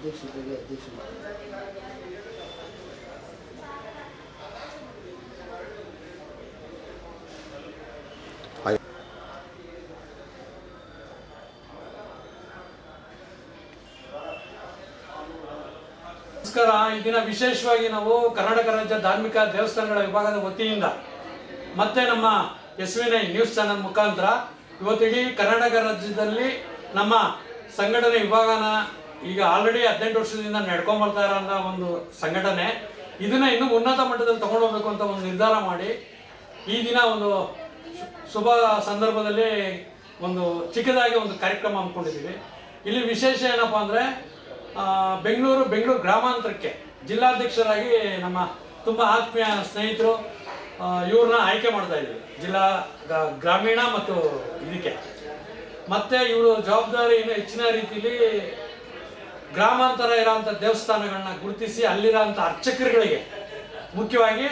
ಅಧ್ಯಕ್ಷತೆಗೆ ಅಧ್ಯಕ್ಷ ನಮಸ್ಕಾರ. ಈ ದಿನ ವಿಶೇಷವಾಗಿ ನಾವು ಕರ್ನಾಟಕ ರಾಜ್ಯ ಧಾರ್ಮಿಕ ದೇವಸ್ಥಾನಗಳ ವಿಭಾಗದ ವತಿಯಿಂದ ಮತ್ತೆ ನಮ್ಮ SV9 ನ್ಯೂಸ್ ಚಾನೆಲ್ ಮುಖಾಂತರ ಇವತ್ತು ಇಡೀ ಕರ್ನಾಟಕ ರಾಜ್ಯದಲ್ಲಿ ನಮ್ಮ ಸಂಘಟನೆ ವಿಭಾಗನ ಈಗ ಆಲ್ರೆಡಿ 18 ವರ್ಷದಿಂದ ನಡ್ಕೊಂಡ್ಬರ್ತಾ ಇರೋ ಒಂದು ಸಂಘಟನೆ ಇದನ್ನ ಇನ್ನೂ ಉನ್ನತ ಮಟ್ಟದಲ್ಲಿ ತಗೊಂಡು ಹೋಗ್ಬೇಕು ಅಂತ ಒಂದು ನಿರ್ಧಾರ ಮಾಡಿ ಈ ದಿನ ಒಂದು ಶುಭ ಸಂದರ್ಭದಲ್ಲಿ ಒಂದು ಚಿಕ್ಕದಾಗಿ ಒಂದು ಕಾರ್ಯಕ್ರಮ ಹಮ್ಮಿಕೊಂಡಿದ್ದೀವಿ. ಇಲ್ಲಿ ವಿಶೇಷ ಏನಪ್ಪಾ ಅಂದರೆ ಬೆಂಗಳೂರು ಗ್ರಾಮಾಂತರಕ್ಕೆ ಜಿಲ್ಲಾಧ್ಯಕ್ಷರಾಗಿ ನಮ್ಮ ತುಂಬ ಆತ್ಮೀಯ ಸ್ನೇಹಿತರು ಇವ್ರನ್ನ ಆಯ್ಕೆ ಮಾಡ್ತಾ ಇದ್ದೀವಿ ಜಿಲ್ಲಾ ಗ್ರಾಮೀಣ ಮತ್ತು ಇದಕ್ಕೆ. ಮತ್ತು ಇವರು ಜವಾಬ್ದಾರಿ ಇನ್ನೂ ಹೆಚ್ಚಿನ ರೀತಿಯಲ್ಲಿ ಗ್ರಾಮಾಂತರ ಇರೋಂಥ ದೇವಸ್ಥಾನಗಳನ್ನ ಗುರುತಿಸಿ ಅಲ್ಲಿರೋಂಥ ಅರ್ಚಕರುಗಳಿಗೆ ಮುಖ್ಯವಾಗಿ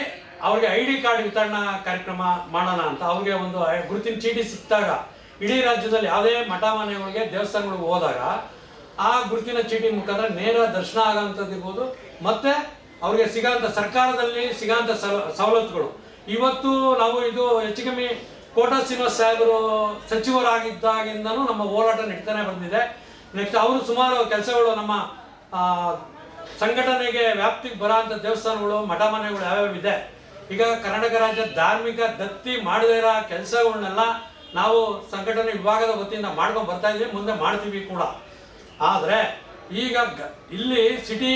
ಅವ್ರಿಗೆ ID ಕಾರ್ಡ್ ವಿತರಣಾ ಕಾರ್ಯಕ್ರಮ ಮಾಡೋಣ ಅಂತ. ಅವ್ರಿಗೆ ಒಂದು ಗುರುತಿನ ಚೀಟಿ ಸಿಕ್ಕಿದಾಗ ಇಡೀ ರಾಜ್ಯದಲ್ಲಿ ಯಾವುದೇ ಮಠ ಮನೆಗಳಿಗೆ ದೇವಸ್ಥಾನಗಳಿಗೆ ಹೋದಾಗ ಆ ಗುರುತಿನ ಚೀಟಿ ಮುಖಾಂತರ ನೇರ ದರ್ಶನ ಆಗೋಂಥದ್ದು ಇರ್ಬೋದು. ಮತ್ತು ಅವ್ರಿಗೆ ಸಿಗೋಂಥ ಸರ್ಕಾರದಲ್ಲಿ ಸಿಗೋಂಥ ಸವಲತ್ತುಗಳು ಇವತ್ತು ನಾವು ಇದು ಹೆಚ್ಚು ಕಮ್ಮಿ ಕೋಟಾ ಶ್ರೀನಿವಾಸ ಸಾಹೇಬರು ಸಚಿವರಾಗಿದ್ದಾಗಿಂದನೂ ನಮ್ಮ ಹೋರಾಟ ನಡೀತಾನೆ ಬಂದಿದೆ. ನೆಕ್ಸ್ಟ್ ಅವರು ಸುಮಾರು ಕೆಲಸಗಳು ನಮ್ಮ ಸಂಘಟನೆಗೆ ವ್ಯಾಪ್ತಿಗೆ ಬರೋಂಥ ದೇವಸ್ಥಾನಗಳು ಮಠ ಮನೆಗಳು ಯಾವ್ಯಾವ ಇದೆ. ಈಗ ಕರ್ನಾಟಕ ರಾಜ್ಯ ಧಾರ್ಮಿಕ ದತ್ತಿ ಮಾಡದೇ ಇರೋ ಕೆಲಸಗಳನ್ನೆಲ್ಲ ನಾವು ಸಂಘಟನೆ ವಿಭಾಗದ ವತಿಯಿಂದ ಮಾಡ್ಕೊಂಡು ಬರ್ತಾ ಇದ್ದೀವಿ, ಮುಂದೆ ಮಾಡ್ತೀವಿ ಕೂಡ. ಆದರೆ ಈಗ ಇಲ್ಲಿ ಸಿಟಿ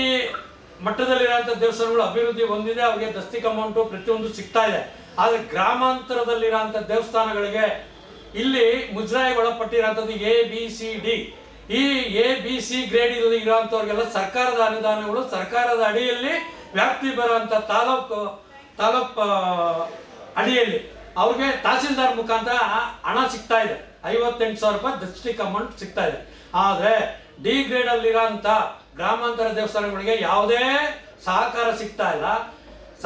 ಮಟ್ಟದಲ್ಲಿರೋಂಥ ದೇವಸ್ಥಾನಗಳು ಅಭಿವೃದ್ಧಿ ಹೊಂದಿದೆ, ಅವ್ರಿಗೆ ದಸ್ತಿಕ್ ಅಮೌಂಟು ಪ್ರತಿಯೊಂದು ಸಿಗ್ತಾ ಇದೆ. ಆದರೆ ಗ್ರಾಮಾಂತರದಲ್ಲಿರೋಂಥ ದೇವಸ್ಥಾನಗಳಿಗೆ ಇಲ್ಲಿ ಮುಜರಾಯಿಗೊಳಪಟ್ಟಿರೋಂಥದ್ದು ABCD. ಈ ABC ಗ್ರೇಡ್ ಇರೋಂಥವ್ರಿಗೆಲ್ಲ ಸರ್ಕಾರದ ಅನುದಾನಗಳು ಸರ್ಕಾರದ ಅಡಿಯಲ್ಲಿ ವ್ಯಾಪ್ತಿ ಬರೋಂಥ ತಾಲೂಕು ಅಡಿಯಲ್ಲಿ ಅವ್ರಿಗೆ ತಹಸೀಲ್ದಾರ್ ಮುಖಾಂತರ ಹಣ ಸಿಗ್ತಾ ಇದೆ. 58,000 ರೂಪಾಯಿ ದಸ್ತಿಕ್ ಅಮೌಂಟ್ ಸಿಗ್ತಾ ಇದೆ. ಆದರೆ D ಗ್ರೇಡಲ್ಲಿರೋಂಥ ಗ್ರಾಮಾಂತರ ದೇವಸ್ಥಾನಗಳಿಗೆ ಯಾವುದೇ ಸಹಕಾರ ಸಿಗ್ತಾ ಇಲ್ಲ,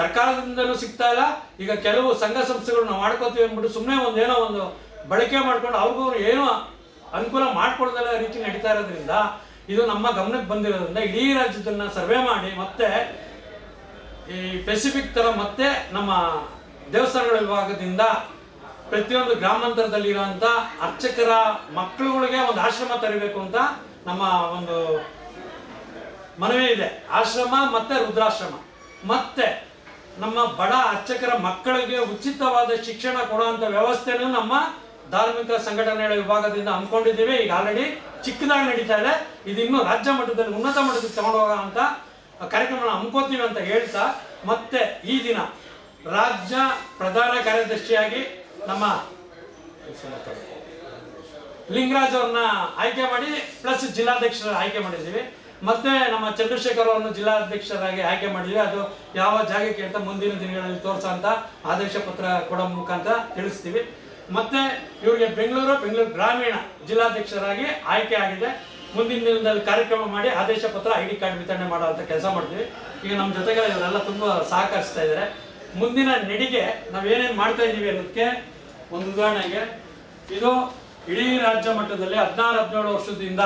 ಸರ್ಕಾರದಿಂದಲೂ ಸಿಗ್ತಾ ಇಲ್ಲ. ಈಗ ಕೆಲವು ಸಂಘ ಸಂಸ್ಥೆಗಳು ನಾವು ಮಾಡ್ಕೋತೀವಿ ಅಂದ್ಬಿಟ್ಟು ಸುಮ್ಮನೆ ಒಂದೇನೋ ಒಂದು ಬಳಕೆ ಮಾಡ್ಕೊಂಡು ಅವ್ರಿಗೂ ಏನೋ ಅನುಕೂಲ ಮಾಡ್ಕೊಳ್ದಲ್ಲ ರೀತಿ ನಡೀತಾ ಇರೋದ್ರಿಂದ ಇದು ನಮ್ಮ ಗಮನಕ್ಕೆ ಬಂದಿರೋದ್ರಿಂದ ಇಡೀ ರಾಜ್ಯದನ್ನ ಸರ್ವೆ ಮಾಡಿ ಮತ್ತೆ ಈ ಪೆಸಿಫಿಕ್ ಥರ ಮತ್ತೆ ನಮ್ಮ ದೇವಸ್ಥಾನಗಳ ವಿಭಾಗದಿಂದ ಪ್ರತಿಯೊಂದು ಗ್ರಾಮಾಂತರದಲ್ಲಿರುವಂಥ ಅರ್ಚಕರ ಮಕ್ಕಳುಗಳಿಗೆ ಒಂದು ಆಶ್ರಮ ತರಬೇಕು ಅಂತ ನಮ್ಮ ಒಂದು ಮನವಿ ಇದೆ. ಆಶ್ರಮ ಮತ್ತೆ ರುದ್ರಾಶ್ರಮ ಮತ್ತೆ ನಮ್ಮ ಬಡ ಅರ್ಚಕರ ಮಕ್ಕಳಿಗೆ ಉಚಿತವಾದ ಶಿಕ್ಷಣ ಕೊಡುವಂಥ ವ್ಯವಸ್ಥೆನೂ ನಮ್ಮ ಧಾರ್ಮಿಕ ಸಂಘಟನೆಗಳ ವಿಭಾಗದಿಂದ ಹಮ್ಮಿಕೊಂಡಿದ್ದೀವಿ. ಈಗ ಆಲ್ರೆಡಿ ಚಿಕ್ಕದಾಗಿ ನಡೀತಾ ಇದೆ. ಇದಿನ್ನೂ ರಾಜ್ಯ ಮಟ್ಟದಲ್ಲಿ ಉನ್ನತ ಮಟ್ಟದಲ್ಲಿ ತಗೊಂಡು ಹೋಗೋಂಥ ಕಾರ್ಯಕ್ರಮನ ಹಮ್ಮಿಕೋತೀವಿ ಅಂತ ಹೇಳ್ತಾ ಮತ್ತೆ ಈ ದಿನ ರಾಜ್ಯ ಪ್ರಧಾನ ಕಾರ್ಯದರ್ಶಿಯಾಗಿ ನಮ್ಮ ಲಿಂಗರಾಜ್ ಅವ್ರನ್ನ ಆಯ್ಕೆ ಮಾಡಿ ಪ್ಲಸ್ ಜಿಲ್ಲಾಧ್ಯಕ್ಷರ ಆಯ್ಕೆ ಮಾಡಿದ್ದೀವಿ. ಮತ್ತೆ ನಮ್ಮ ಚಂದ್ರಶೇಖರ್ ಅವರನ್ನು ಜಿಲ್ಲಾಧ್ಯಕ್ಷರಾಗಿ ಆಯ್ಕೆ ಮಾಡಿದ್ವಿ. ಅದು ಯಾವ ಜಾಗಕ್ಕೆ ಅಂತ ಮುಂದಿನ ದಿನಗಳಲ್ಲಿ ತೋರಿಸೋಂಥ ಆದೇಶ ಪತ್ರ ಕೊಡೋ ಮುಖಾಂತರ ತಿಳಿಸ್ತೀವಿ. ಮತ್ತೆ ಇವರಿಗೆ ಬೆಂಗಳೂರು ಗ್ರಾಮೀಣ ಜಿಲ್ಲಾಧ್ಯಕ್ಷರಾಗಿ ಆಯ್ಕೆ ಆಗಿದೆ. ಮುಂದಿನ ದಿನದಲ್ಲಿ ಕಾರ್ಯಕ್ರಮ ಮಾಡಿ ಆದೇಶ ಪತ್ರ ID ಕಾರ್ಡ್ ವಿತರಣೆ ಮಾಡುವಂಥ ಕೆಲಸ ಮಾಡ್ತೀವಿ. ಈಗ ನಮ್ಮ ಜೊತೆಗೆ ಇವರೆಲ್ಲ ತುಂಬ ಸಹಕರಿಸ್ತಾ ಇದ್ದಾರೆ. ಮುಂದಿನ ನಡಿಗೆ ನಾವೇನೇನು ಮಾಡ್ತಾ ಇದ್ದೀವಿ ಅನ್ನೋದಕ್ಕೆ ಒಂದು ಉದಾಹರಣೆಗೆ ಇದು ಇಡೀ ರಾಜ್ಯ ಮಟ್ಟದಲ್ಲಿ 16-17 ವರ್ಷದಿಂದ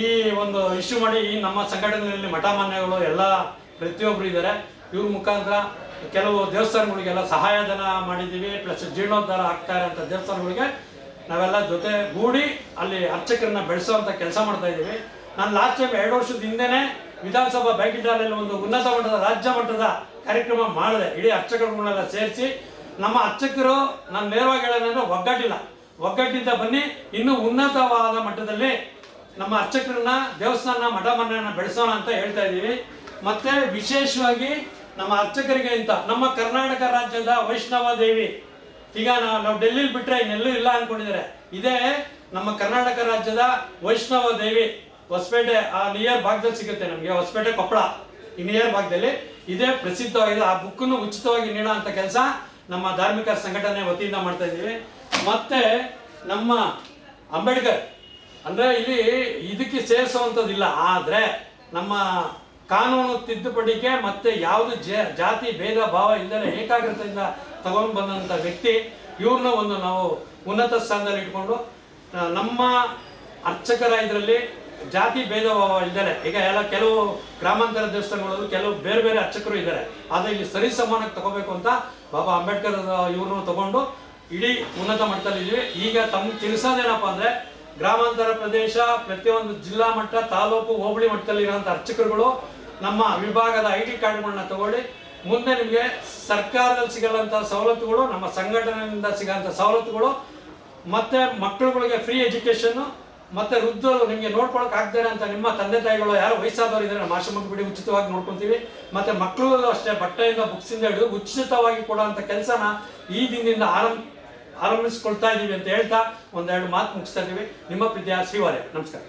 ಈ ಒಂದು ಇಶ್ಯೂ ಮಾಡಿ ಈ ನಮ್ಮ ಸಂಘಟನೆಯಲ್ಲಿ ಮಠ ಮಾನ್ಯಗಳು ಎಲ್ಲ ಪ್ರತಿಯೊಬ್ಬರು ಇದ್ದಾರೆ. ಇವ್ರ ಮುಖಾಂತರ ಕೆಲವು ದೇವಸ್ಥಾನಗಳಿಗೆಲ್ಲ ಸಹಾಯಧನ ಮಾಡಿದ್ದೀವಿ. ಪ್ಲಸ್ ಜೀರ್ಣೋದ್ಧಾರ ಆಗ್ತಾ ಇರೋಂಥ ದೇವಸ್ಥಾನಗಳಿಗೆ ನಾವೆಲ್ಲ ಜೊತೆ ಗೂಡಿ ಅಲ್ಲಿ ಅರ್ಚಕರನ್ನ ಬೆಳೆಸೋವಂಥ ಕೆಲಸ ಮಾಡ್ತಾ ಇದ್ದೀವಿ. ನಾನು ಲಾಸ್ಟ್ ಟೈಮ್ 2 ವರ್ಷದ ಹಿಂದೆನೇ ವಿಧಾನಸಭಾ ಬ್ಯಾಂಕ್ವೆಟ್ ಹಾಲಲ್ಲಿ ಒಂದು ಉನ್ನತ ಮಟ್ಟದ ರಾಜ್ಯ ಮಟ್ಟದ ಕಾರ್ಯಕ್ರಮ ಮಾಡಿದೆ. ಇಡೀ ಅರ್ಚಕರುಗಳನ್ನೆಲ್ಲ ಸೇರಿಸಿ ನಮ್ಮ ಅರ್ಚಕರು ನಾನು ನೇರವಾಗಿ ಹೇಳೋದಂದ್ರೆ ಒಗ್ಗಟ್ಟಿಂದ ಬನ್ನಿ ಇನ್ನೂ ಉನ್ನತವಾದ ಮಟ್ಟದಲ್ಲಿ ನಮ್ಮ ಅರ್ಚಕರನ್ನ ದೇವಸ್ಥಾನ ಮಠ ಮನೆಯನ್ನ ಬೆಳೆಸೋಣ ಅಂತ ಹೇಳ್ತಾ ಇದ್ದೀವಿ. ಮತ್ತೆ ವಿಶೇಷವಾಗಿ ನಮ್ಮ ಅರ್ಚಕರಿಗೆ ಅಂತ ನಮ್ಮ ಕರ್ನಾಟಕ ರಾಜ್ಯದ ವೈಷ್ಣವ ದೇವಿ ಈಗ ನಾವು ಡೆಲ್ಲಿಲಿ ಬಿಟ್ಟರೆ ಇನ್ನೆಲ್ಲೂ ಇಲ್ಲ ಅನ್ಕೊಂಡಿದ್ದಾರೆ. ಇದೇ ನಮ್ಮ ಕರ್ನಾಟಕ ರಾಜ್ಯದ ವೈಷ್ಣವ ದೇವಿ ಹೊಸಪೇಟೆ ಆ ನಿಯರ್ ಭಾಗದಲ್ಲಿ ಸಿಗುತ್ತೆ ನಮಗೆ. ಹೊಸಪೇಟೆ ಕೊಪ್ಪಳ ಈ ನಿಯರ್ ಭಾಗದಲ್ಲಿ ಇದೇ ಪ್ರಸಿದ್ಧವಾಗಿದೆ. ಆ ಬುಕ್ಕನ್ನು ಉಚಿತವಾಗಿ ನೀಡೋ ಅಂತ ಕೆಲಸ ನಮ್ಮ ಧಾರ್ಮಿಕ ಸಂಘಟನೆ ವತಿಯಿಂದ ಮಾಡ್ತಾ ಇದ್ದೀವಿ. ಮತ್ತೆ ನಮ್ಮ ಅಂಬೇಡ್ಕರ್ ಅಂದರೆ ಇಲ್ಲಿ ಇದಕ್ಕೆ ಸೇರಿಸುವಂಥದ್ದಿಲ್ಲ. ಆದರೆ ನಮ್ಮ ಕಾನೂನು ತಿದ್ದುಪಡಿಗೆ ಮತ್ತೆ ಯಾವುದು ಜಾತಿ ಭೇದ ಭಾವ ಇಲ್ಲದೆ ಏಕಾಗ್ರತೆಯಿಂದ ತಗೊಂಡು ಬಂದಂಥ ವ್ಯಕ್ತಿ ಇವ್ರನ್ನ ಒಂದು ನಾವು ಉನ್ನತ ಸ್ಥಾನದಲ್ಲಿ ಇಟ್ಕೊಂಡು ನಮ್ಮ ಅರ್ಚಕರ ಇದರಲ್ಲಿ ಜಾತಿ ಭೇದ ಭಾವ ಇದ್ದಾರೆ. ಈಗ ಎಲ್ಲ ಕೆಲವು ಗ್ರಾಮಾಂತರ ದೇವಸ್ಥಾನಗಳಲ್ಲೂ ಕೆಲವು ಬೇರೆ ಬೇರೆ ಅರ್ಚಕರು ಇದ್ದಾರೆ. ಆದರೆ ಇಲ್ಲಿ ಸರಿ ಸಮಾನಕ್ಕೆ ತಗೋಬೇಕು ಅಂತ ಬಾಬಾ ಅಂಬೇಡ್ಕರ್ ಇವ್ರನ್ನ ತಗೊಂಡು ಇಡೀ ಉನ್ನತ ಮಟ್ಟದಲ್ಲಿ ಇದ್ದೀವಿ. ಈಗ ತಮ್ಗೆ ತಿಳಿಸೋದೇನಪ್ಪ ಅಂದರೆ ಗ್ರಾಮಾಂತರ ಪ್ರದೇಶ ಪ್ರತಿಯೊಂದು ಜಿಲ್ಲಾ ಮಟ್ಟ ತಾಲೂಕು ಹೋಬಳಿ ಮಟ್ಟದಲ್ಲಿ ಇರೋಂಥ ಅರ್ಚಕರುಗಳು ನಮ್ಮ ವಿಭಾಗದ ID ಕಾರ್ಡ್ಗಳನ್ನ ತಗೊಳ್ಳಿ. ಮುಂದೆ ನಿಮಗೆ ಸರ್ಕಾರದಲ್ಲಿ ಸಿಗಲ್ಲಂಥ ಸವಲತ್ತುಗಳು, ನಮ್ಮ ಸಂಘಟನೆಯಿಂದ ಸಿಗೋಂಥ ಸವಲತ್ತುಗಳು, ಮತ್ತು ಮಕ್ಕಳುಗಳಿಗೆ ಫ್ರೀ ಎಜುಕೇಷನ್ನು, ಮತ್ತು ವೃದ್ಧರು ನಿಮಗೆ ನೋಡ್ಕೊಳಕ್ಕೆ ಆಗ್ತಾರೆ ಅಂತ ನಿಮ್ಮ ತಂದೆ ತಾಯಿಗಳು ಯಾರು ವಯಸ್ಸಾದವರು ಇದ್ದಾರೆ ನಮ್ಮ ಆಶ್ರಮಕ್ಕೆ ಬಿಡಿ ಉಚಿತವಾಗಿ ನೋಡ್ಕೊತೀವಿ. ಮತ್ತು ಮಕ್ಕಳು ಅಷ್ಟೇ ಬಟ್ಟೆಯಿಂದ ಬುಕ್ಸಿಂದ ಹಿಡಿದು ಉಚಿತವಾಗಿ ಕೊಡೋಂಥ ಕೆಲಸನ ಈ ದಿನದಿಂದ ಆರಂಭಿಸ್ಕೊಳ್ತಾ ಇದ್ದೀವಿ ಅಂತ ಹೇಳ್ತಾ ಒಂದೆರಡು ಮಾತು ಮುಗಿಸ್ತಾ ಇದ್ದೀವಿ. ನಿಮ್ಮ ಪ್ರೀತಿಯ ಶ್ರೀವಾರ್ಯ. ನಮಸ್ಕಾರ.